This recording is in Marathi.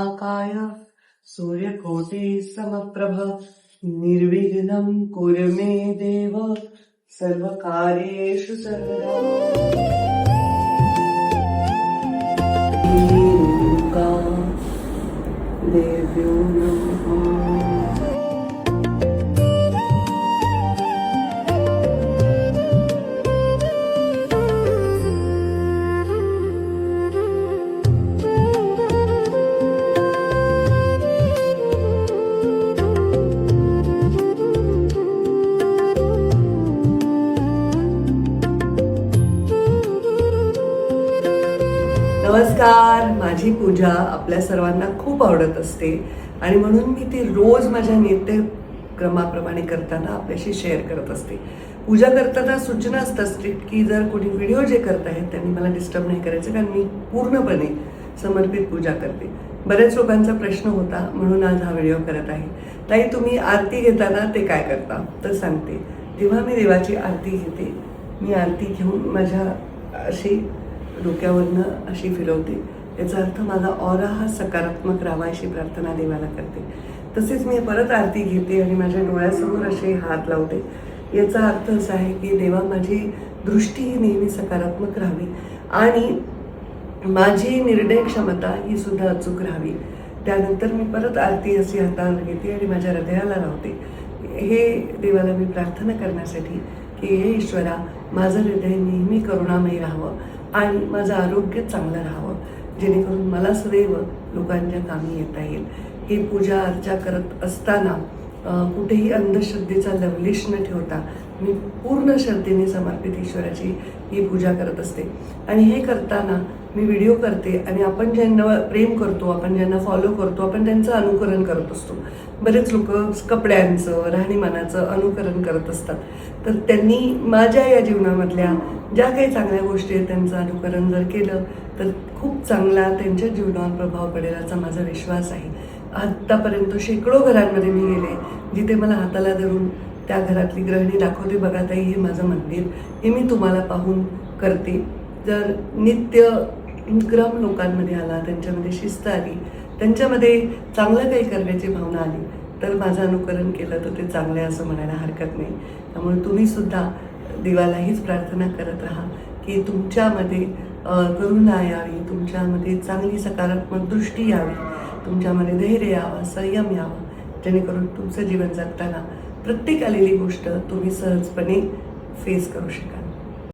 वक्रतुण्डमहाकाय सूर्यकोटि समप्रभ निर्विघ्नं कुरु मे देव सर्वकार्येषु सर्वदा। देव्यो नमः। नमस्कार, माझी पूजा आपल्या सर्वांना खूप आवडत असते आणि म्हणून मी ती रोज माझ्या नित्यक्रमाप्रमाणे करताना आपल्याशी शेअर करत असते। पूजा करताना सूचना असतात स्ट्रिक्ट की जर कोणी व्हिडिओ जे करत आहेत त्यांनी मला डिस्टर्ब नाही करायचं, कारण मी पूर्णपणे समर्पित पूजा करते। बऱ्याच लोकांचा प्रश्न होता म्हणून आज हा व्हिडिओ करत आहे। ताई, तुम्ही आरती घेताना ते काय करता तर सांगते। जेव्हा मी देवाची आरती घेते, मी आरती घेऊन माझ्या अशी डोक्यावरनं अशी फिरवते, याचा अर्थ माझा ऑरा हा सकारात्मक राहावा अशी प्रार्थना देवाला करते। तसेच मी परत आरती घेते आणि माझ्या डोळ्यासमोर असे हात लावते, याचा अर्थ असा आहे की देवा माझी दृष्टी ही नेहमी सकारात्मक राहावी आणि माझी निर्णय क्षमता ही सुद्धा अचूक राहावी। त्यानंतर मी परत आरती अशी हातावर घेते आणि माझ्या हृदयाला लावते। हे देवाला मी प्रार्थना करण्यासाठी की हे ईश्वरा, माझं हृदय नेहमी करुणामय राहावं आणि माझं आरोग्य चांगलं राहावं, जेणेकरून मला सदैव लोकांच्या कामी येता येईल। ही पूजा अर्चा करत असताना कुठेही अंधश्रद्धेचा लवलेश न ठेवता मी पूर्ण श्रद्धेने समर्पित ईश्वराची ही पूजा करत असते। आणि हे करताना मी व्हिडिओ करते आणि आपण ज्यांना प्रेम करतो, आपण ज्यांना फॉलो करतो, आपण त्यांचं अनुकरण करत असतो। बरेच लोक कपड्यांचं, राहणीमानाचं अनुकरण करत असतात, तर त्यांनी माझ्या या जीवनामधल्या ज्या काही चांगल्या गोष्टी आहेत त्यांचं अनुकरण जर केलं तर खूप चांगला त्यांच्या जीवनावर प्रभाव पडेल असा माझा विश्वास आहे। आत्तापर्यंत शेकडो घरांमध्ये मी गेले, जिथे मला हाताला धरून त्या घरातली गृहिणी दाखवते, बघा ताई हे माझं मंदिर, हे मी तुम्हाला पाहून करते। जर नित्य क्रम लोकांमध्ये आला, त्यांच्यामध्ये शिस्त आली, त्यांच्यामध्ये चांगलं काही करण्याची भावना आली, तर माझं अनुकरण केलं तर ते चांगलं आहे असं म्हणायला हरकत नाही। त्यामुळे तुम्ही सुद्धा देवाला हीच प्रार्थना करत राहा की तुमच्यामध्ये करुणा यावी, तुमच्यामध्ये चांगली सकारात्मक दृष्टी यावी, तुमच्यामध्ये धैर्य यावं, संयम यावं, जेणेकरून तुमचं जीवन जगताना प्रत्येक आलेली गोष्ट तुम्ही सहजपणे फेस करू शकाल।